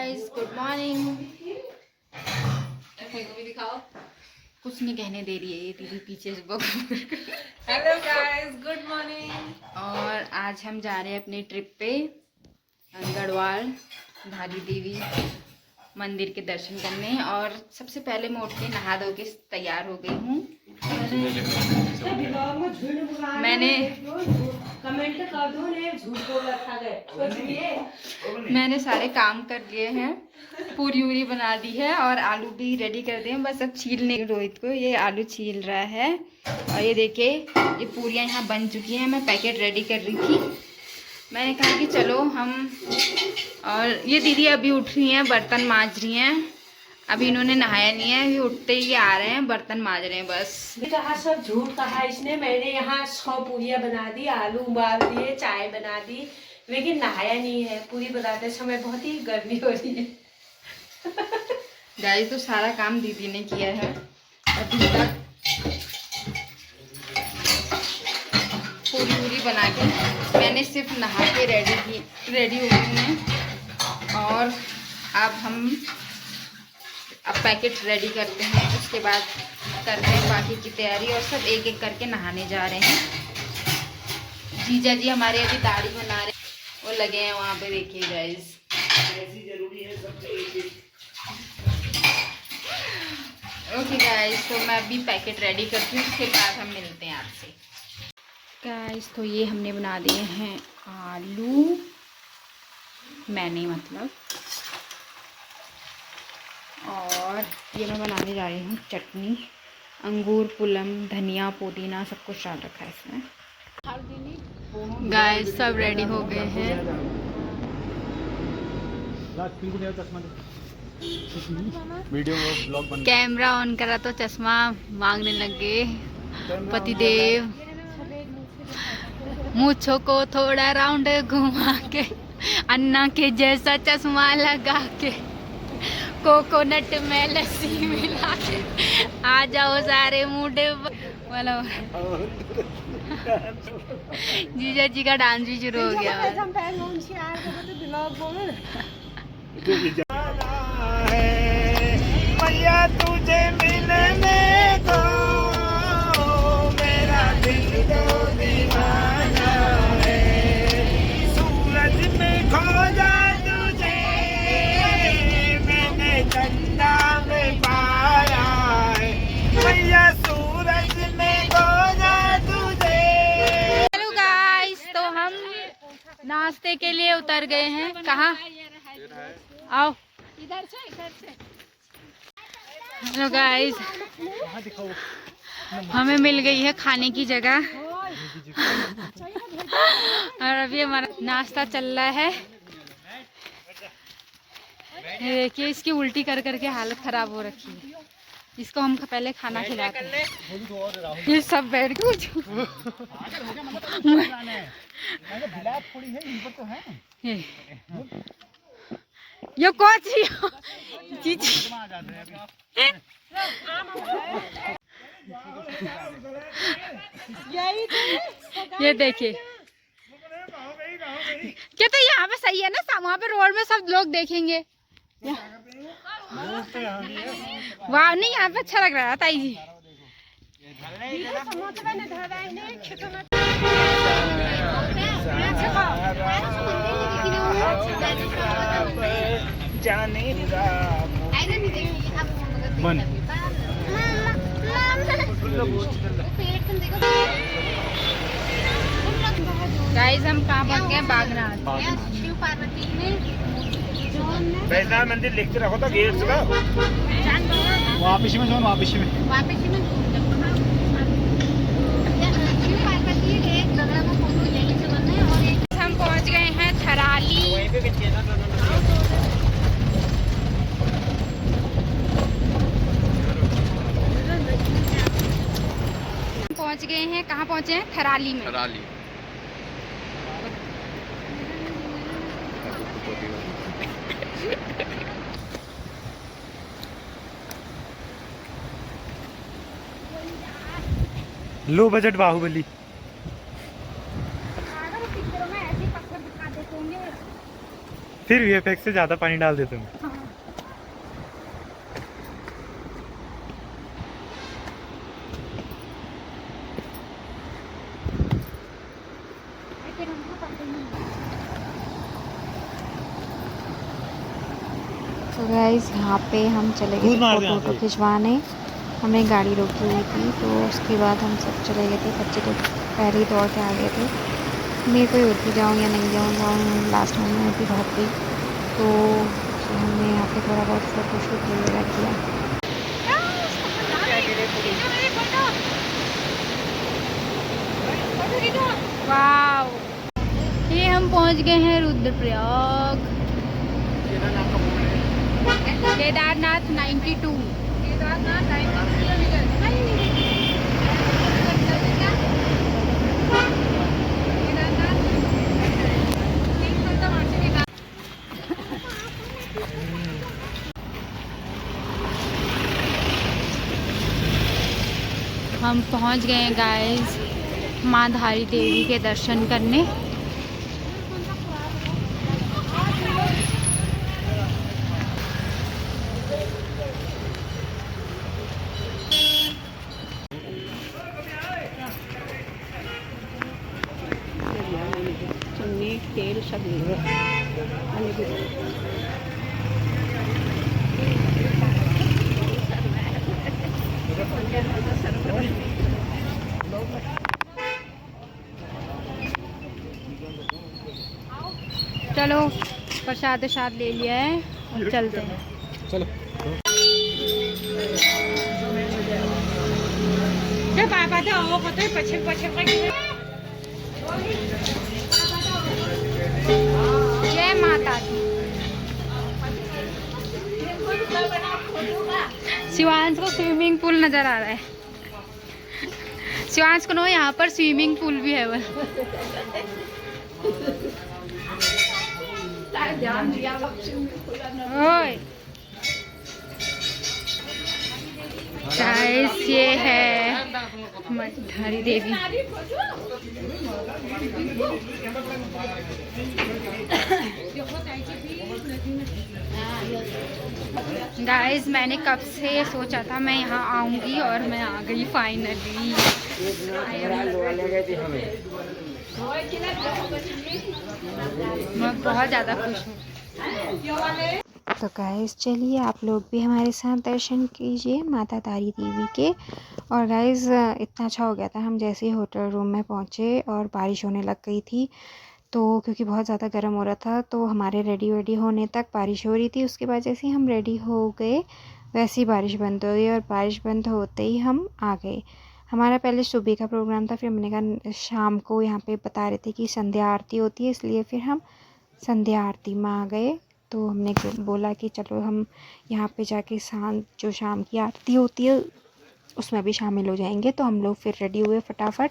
Guys, good morning. दिखाओ। कुछ नहीं कहने दे रही है ये दीदी पीछे से हेलो गाइस, गुड मॉर्निंग। और आज हम जा रहे हैं अपनी ट्रिप पे गढ़वाल धारी देवी मंदिर के दर्शन करने। और सबसे पहले मैं उठ के नहा धो के तैयार हो गई हूँ। मैंने सारे काम कर लिए हैं, पूरी वूरी बना दी है और आलू भी रेडी कर दिए हैं। बस अब छीलने रोहित को ये आलू छील रहा है। और ये देखिए ये पूरियाँ यहाँ बन चुकी हैं। मैं पैकेट रेडी कर रही थी। मैंने कहा कि चलो हम, और ये दीदी अभी उठ रही हैं, बर्तन मांज रही हैं। अभी इन्होंने नहाया नहीं है, अभी उठते ही आ रहे हैं, बर्तन मांज रहे हैं बस। कहा सब झूठ कहा इसने। मैंने यहाँ 100 पूरियाँ बना दी, आलू उबाल दिए, चाय बना दी, लेकिन नहाया नहीं है। पूरी बनाते समय बहुत ही गर्मी हो रही है। गाइस तो सारा काम दीदी ने किया है अभी तक। पूरी बना के मैंने सिर्फ नहा के रेडी हो गई हैं। और अब पैकेट रेडी करते हैं, उसके बाद करते हैं बाकी की तैयारी। और सब एक एक करके नहाने जा रहे हैं। जीजा जी हमारे अभी दाढ़ी बना रहे हैं, वो लगे हैं वहाँ पे, देखिए गाइस। ओके गाइस, तो मैं अभी पैकेट रेडी करती हूँ, उसके बाद हम मिलते हैं आपसे। गाइस तो ये हमने बना दिए हैं आलू, मैंने मतलब, और ये मैं बनाने जा रही हूँ चटनी। अंगूर, पुलम, धनिया, पुदीना सब कुछ डाल रखा है इसमें। गाइस सब रेडी हो गए हैं। कैमरा ऑन करा तो चश्मा मांगने लगे पतिदेव। मूंछों को थोड़ा राउंड घुमा के, अन्ना के जैसा चश्मा लगा के, कोकोनट में लस्सी मिला के, आ जाओ सारे मुंडे वाला। जीजा जी का डांस भी शुरू हो गया। मैया तुझे मिलने को मेरा दिल तो दीवाना है। सूरज में खोजा तुझे मैंने चंदा में पाया है। मैया सूरज में खोजा तुझे। हेलो गाइस, तो हम नाश्ते के लिए उतर गए हैं। कहाँ? आओ इधर से। हेलो गाइस, हमें मिल गई है खाने की जगह। और अभी हमारा नाश्ता चल रहा है। ये देखिए इसकी उल्टी कर करके हालत खराब हो रखी है। इसको हम पहले खाना खिलाते हैं। ये सब बैठ के ये कौन सी ये देखिए, क्या तो यहाँ पे सही है ना, वहाँ पे रोड में सब लोग देखेंगे। वाह, नहीं यहाँ पे अच्छा लग रहा है ताई जी। गाइस हम कहाँ पहुँच गए? बागनाथ। शिव पार्वती में वैद्यनाथ मंदिर लिख के रखो तो गेट से वापिस में हम पहुँच गए हैं थराली। पहुँच गए हैं, कहाँ पहुँचे हैं? थराली में। Low budget Baahubali. फिर वीएफएक्स से ज्यादा पानी डाल देते हैं। तो गाइस यहाँ पे हम चले गए फोटो खिंचवाने। हमने गाड़ी रोकी हुई थी तो उसके बाद हम सब चले गए थे। बच्चे तो पहले ही दौड़ के आ गए थे। मेरे को उठ भी जाऊँ या नहीं जाऊँ, लास्ट में मैं भी भाग गई। तो हमने यहाँ पे थोड़ा बहुत फोटोशूट वगैरह किया। वाव, ये हम पहुँच गए हैं रुद्रप्रयाग। केदारनाथ 92 हम पहुंच गए हैं गाइस माँ धारी देवी के दर्शन करने। तेल सब चलो प्रसाद ले लिया है और चलते हैं। चलो जय माता दी। शिवांश को स्विमिंग पूल नजर आ रहा है। शिवांश को यहाँ पर स्विमिंग पूल भी है। ओए गाइस, ये है धारी देवी। गाइस, मैंने कब से सोचा था मैं यहाँ आऊंगी और मैं आ गई फाइनली। मैं बहुत ज़्यादा खुश हूँ। तो गाइस चलिए आप लोग भी हमारे साथ दर्शन कीजिए माता तारी देवी के। और गाइस इतना अच्छा हो गया था, हम जैसे ही होटल रूम में पहुँचे और बारिश होने लग गई थी। तो क्योंकि बहुत ज़्यादा गर्म हो रहा था तो हमारे रेडी होने तक बारिश हो रही थी। उसके बाद जैसे ही हम रेडी हो गए वैसे ही बारिश बंद हो गई और बारिश बंद होते ही हम आ गए। हमारा पहले सुबह का प्रोग्राम था, फिर हमने कहा शाम को यहाँ पे बता रहे थे कि संध्या आरती होती है, इसलिए फिर हम संध्या आरती में आ गए। तो हमने बोला कि चलो हम यहाँ पे जाके जो शाम की आरती होती है उसमें भी शामिल हो जाएंगे। तो हम लोग फिर रेडी हुए फटाफट।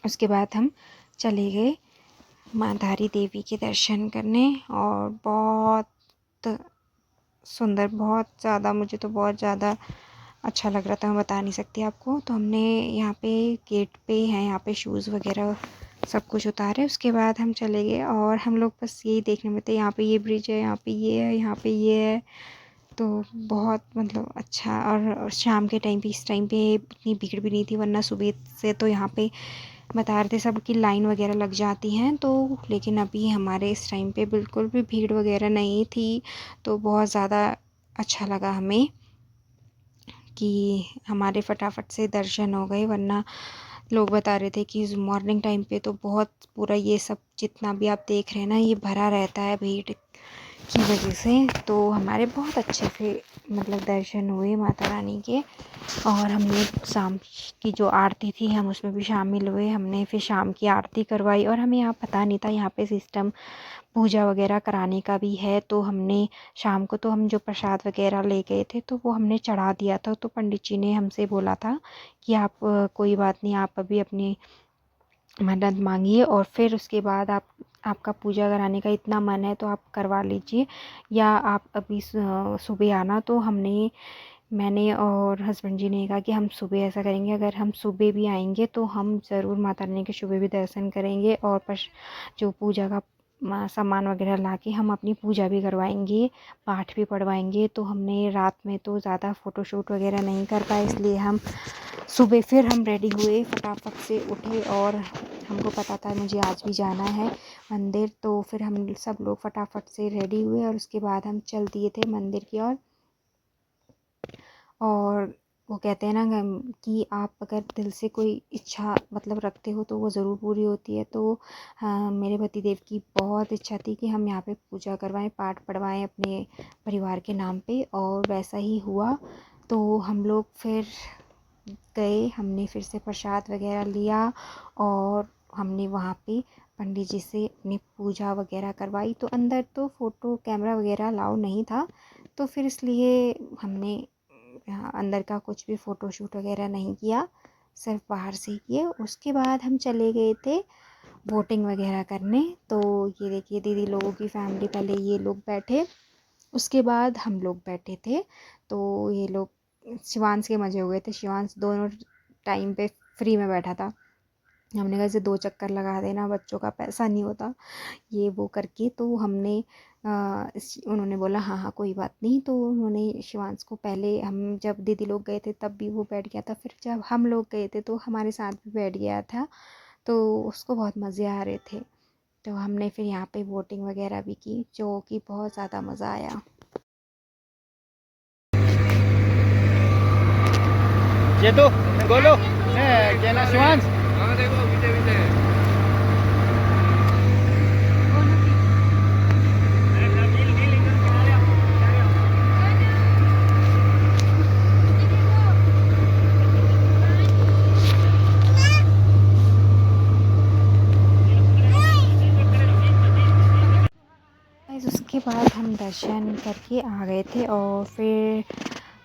उसके बाद हम चले गए माँ धारी देवी के दर्शन करने। और बहुत सुंदर, बहुत ज़्यादा, मुझे तो बहुत ज़्यादा अच्छा लग रहा था, मैं बता नहीं सकती आपको। तो हमने यहाँ पे गेट पे हैं, यहाँ पे शूज़ वगैरह सब कुछ उतारे। उसके बाद हम चले गए और हम लोग बस यही देखने में थे, यहाँ पे ये ब्रिज है, यहाँ पे ये है, यहाँ पे ये है। तो बहुत मतलब अच्छा। और शाम के टाइम पे, इस टाइम पे इतनी भीड़ भी नहीं थी, वरना सुबह से तो यहाँ पे बता रहे थे सब की लाइन वगैरह लग जाती हैं। तो लेकिन अभी हमारे इस टाइम पे बिल्कुल भी भीड़ वगैरह नहीं थी। तो बहुत ज़्यादा अच्छा लगा हमें कि हमारे फटाफट से दर्शन हो गए। वरना लोग बता रहे थे कि मॉर्निंग टाइम पे तो बहुत पूरा ये सब जितना भी आप देख रहे हैं ना, ये भरा रहता है भीड़ की वजह से। तो हमारे बहुत अच्छे से मतलब दर्शन हुए माता रानी के। और हमने शाम की जो आरती थी हम उसमें भी शामिल हुए। हमने फिर शाम की आरती करवाई। और हमें यहाँ पता नहीं था यहाँ पे सिस्टम पूजा वगैरह कराने का भी है। तो हमने शाम को तो हम जो प्रसाद वगैरह ले गए थे तो वो हमने चढ़ा दिया था। तो पंडित जी ने हमसे बोला था कि आप कोई बात नहीं, आप अभी अपनी मन्नत मांगिए और फिर उसके बाद आपका पूजा कराने का इतना मन है तो आप करवा लीजिए, या आप अभी सुबह आना। तो मैंने और हस्बैंड जी ने कहा कि हम सुबह ऐसा करेंगे, अगर हम सुबह भी आएंगे तो हम ज़रूर माता रानी के सुबह भी दर्शन करेंगे और जो पूजा का सामान वगैरह ला के हम अपनी पूजा भी करवाएंगे, पाठ भी पढ़वाएंगे। तो हमने रात में तो ज़्यादा फ़ोटोशूट वगैरह नहीं कर पाए, इसलिए हम सुबह फिर हम रेडी हुए, फटाफट से उठे और हमको पता था मुझे आज भी जाना है मंदिर। तो फिर हम सब लोग फटाफट से रेडी हुए और उसके बाद हम चल दिए थे मंदिर की ओर। और वो कहते हैं ना कि आप अगर दिल से कोई इच्छा मतलब रखते हो तो वो ज़रूर पूरी होती है। तो मेरे पतिदेव की बहुत इच्छा थी कि हम यहाँ पे पूजा करवाएं, पाठ पढ़वाएं अपने परिवार के नाम पे, और वैसा ही हुआ। तो हम लोग फिर गए, हमने फिर से प्रसाद वगैरह लिया और हमने वहाँ पे पंडित जी से अपनी पूजा वगैरह करवाई। तो अंदर तो फ़ोटो कैमरा वगैरह अलाउ नहीं था, तो फिर इसलिए हमने अंदर का कुछ भी फ़ोटोशूट वगैरह नहीं किया, सिर्फ बाहर से ही किए। उसके बाद हम चले गए थे वोटिंग वगैरह करने। तो ये देखिए दीदी लोगों की फैमिली, पहले ये लोग बैठे, उसके बाद हम लोग बैठे थे। तो ये लोग शिवांश के मज़े हुए थे, शिवांश दोनों टाइम पे फ्री में बैठा था। हमने कहा इसे 2 चक्कर लगा देना, बच्चों का पैसा नहीं होता ये वो करके। तो हमने उन्होंने बोला हाँ हाँ कोई बात नहीं। तो उन्होंने शिवांश को, पहले हम जब दीदी लोग गए थे तब भी वो बैठ गया था, फिर जब हम लोग गए थे तो हमारे साथ भी बैठ गया था। तो उसको बहुत मज़े आ रहे थे। तो हमने फिर यहाँ पे वोटिंग वगैरह भी की, जो कि बहुत ज़्यादा मज़ा आया। ये तो बोलो क्या ना शिवांश उसके बाद हम दर्शन करके आ गए थे और फिर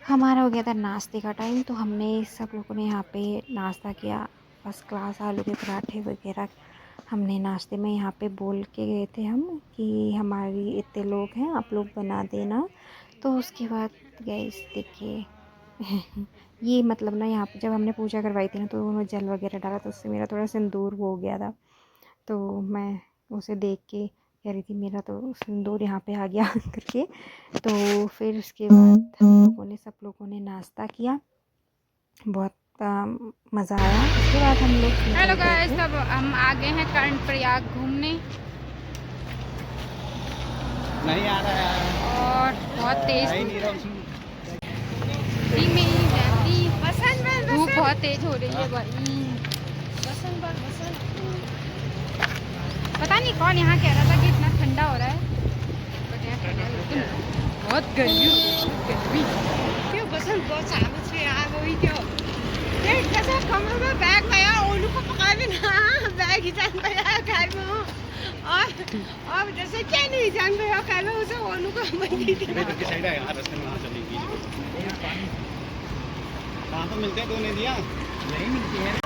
हमारा हो गया था नाश्ते का टाइम। तो हमने सब लोगों ने यहाँ पे नाश्ता किया, फर्स्ट क्लास आलू के पराठे वगैरह हमने नाश्ते में यहाँ पे बोल के गए थे हम कि हमारी इतने लोग हैं, आप लोग बना देना। तो उसके बाद गए देखिए ये मतलब ना यहाँ पे जब हमने पूजा करवाई थी ना तो उन्होंने जल वगैरह डाला, तो उससे मेरा थोड़ा सिंदूर वो हो गया था। तो मैं उसे देख के कह रही थी मेरा तो सिंदूर यहाँ पे आ गया करके। तो फिर उसके बाद हम लोगों ने, सब लोगों ने नाश्ता किया, बहुत मज़ा आया। उसके बाद हम लोग हेलो गाइस, तब हम आ गए हैं कर्णप्रयाग घूमने नहीं आ रहा है और बहुत तेज धूप बहुत तेज हो रही है भाई। पता नहीं कौन यहाँ कह रहा था कि इतना ठंडा हो रहा है, बहुत गर्मी क्यों बसंत बहुत सालों से आ गई क्यों कैसा कमरे में बैग गया ओलू को पका देना बैग ही जान गया घर में और जैसे क्या नहीं जान गया कल उसे ओलू को साइड है यार, रास्ते में वहाँ चलेगी। कहाँ तो मिलते हैं, तूने दिया नहीं मिलती है।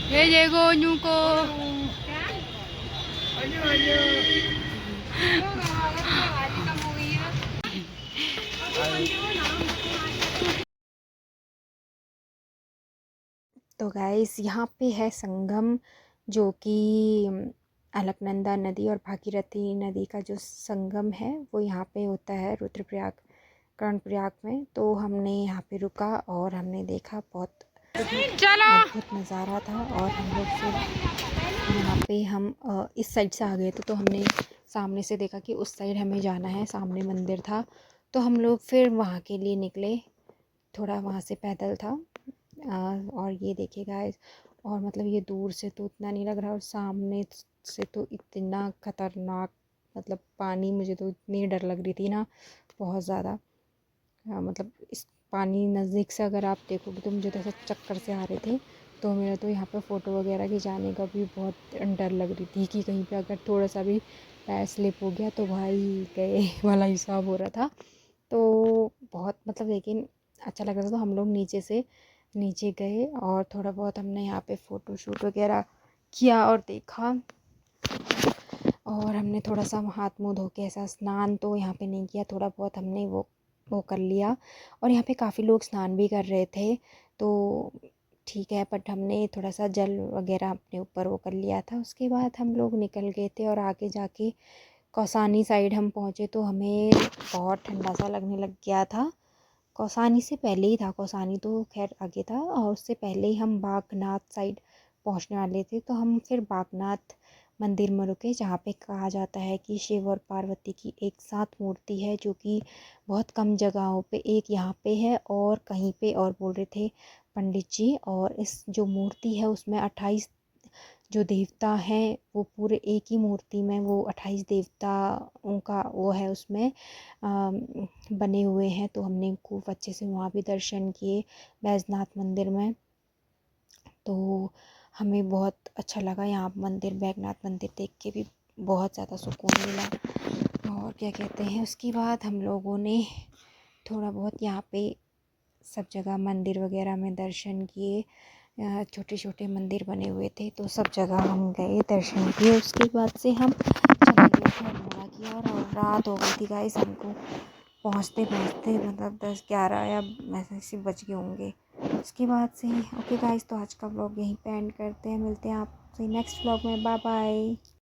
ये देखो न्यू को तो गाइस यहाँ पे है संगम, जो कि अलकनंदा नदी और भागीरथी नदी का जो संगम है वो यहाँ पे होता है रुद्रप्रयाग, कर्णप्रयाग में। तो हमने यहाँ पे रुका और हमने देखा, बहुत अद्भुत नज़ारा था। और हम लोग फिर यहाँ पे हम इस साइड से आ गए थे, तो हमने सामने से देखा कि उस साइड हमें जाना है, सामने मंदिर था। तो हम लोग फिर वहाँ के लिए निकले, थोड़ा वहाँ से पैदल था। और ये देखिए गाइस, और मतलब ये दूर से तो इतना नहीं लग रहा और सामने से तो इतना ख़तरनाक, मतलब पानी, मुझे तो इतनी डर लग रही थी ना बहुत ज़्यादा। मतलब इस पानी नज़दीक से अगर आप देखोगे तो मुझे तो ऐसा चक्कर से आ रहे थे। तो मेरा तो यहाँ पर फ़ोटो वगैरह खिंचाने का भी बहुत डर लग रही थी कि कहीं पे अगर थोड़ा सा भी पैर स्लिप हो गया तो भाई गए वाला हिसाब हो रहा था। तो बहुत मतलब लेकिन अच्छा लग रहा था। तो हम लोग नीचे गए और थोड़ा बहुत हमने यहाँ पे फ़ोटो शूट वगैरह किया और देखा। और हमने थोड़ा सा हाथ मुँह धो के, ऐसा स्नान तो यहाँ पे नहीं किया, थोड़ा बहुत हमने वो वो कर लिया। और यहाँ पे काफ़ी लोग स्नान भी कर रहे थे, तो ठीक है, बट हमने थोड़ा सा जल वगैरह अपने ऊपर वो कर लिया था। उसके बाद हम लोग निकल गए थे और आगे जाके कौसानी साइड हम पहुँचे तो हमें बहुत ठंडा सा लगने लग गया था। कौसानी से पहले ही था, कौसानी तो खैर आगे था, और उससे पहले ही हम बागनाथ साइड पहुंचने वाले थे। तो हम फिर बागनाथ मंदिर में रुके, जहाँ पे कहा जाता है कि शिव और पार्वती की एक साथ मूर्ति है, जो कि बहुत कम जगहों पे, एक यहाँ पे है और कहीं पे और बोल रहे थे पंडित जी। और इस जो मूर्ति है उसमें 28 जो देवता हैं वो पूरे एक ही मूर्ति में, वो 28 देवताओं का वो है उसमें बने हुए हैं। तो हमने खूब अच्छे से वहाँ भी दर्शन किए बैजनाथ मंदिर में। तो हमें बहुत अच्छा लगा यहाँ मंदिर, बैजनाथ मंदिर देख के भी बहुत ज़्यादा सुकून मिला। और क्या कहते हैं, उसके बाद हम लोगों ने थोड़ा बहुत यहाँ पे सब जगह मंदिर वगैरह में दर्शन किए। छोटे छोटे मंदिर बने हुए थे, तो सब जगह हम गए, दर्शन किए। उसके बाद से हम चले गए थे अल्मोड़ा की ओर, और रात हो गई थी गाइस हमको पहुँचते पहुँचते, मतलब 10-11 या ऐसे बज गए होंगे। उसके बाद से ओके गाइस, तो आज का व्लॉग यहीं पे एंड करते हैं। मिलते हैं आपसे नेक्स्ट व्लॉग में। Bye bye.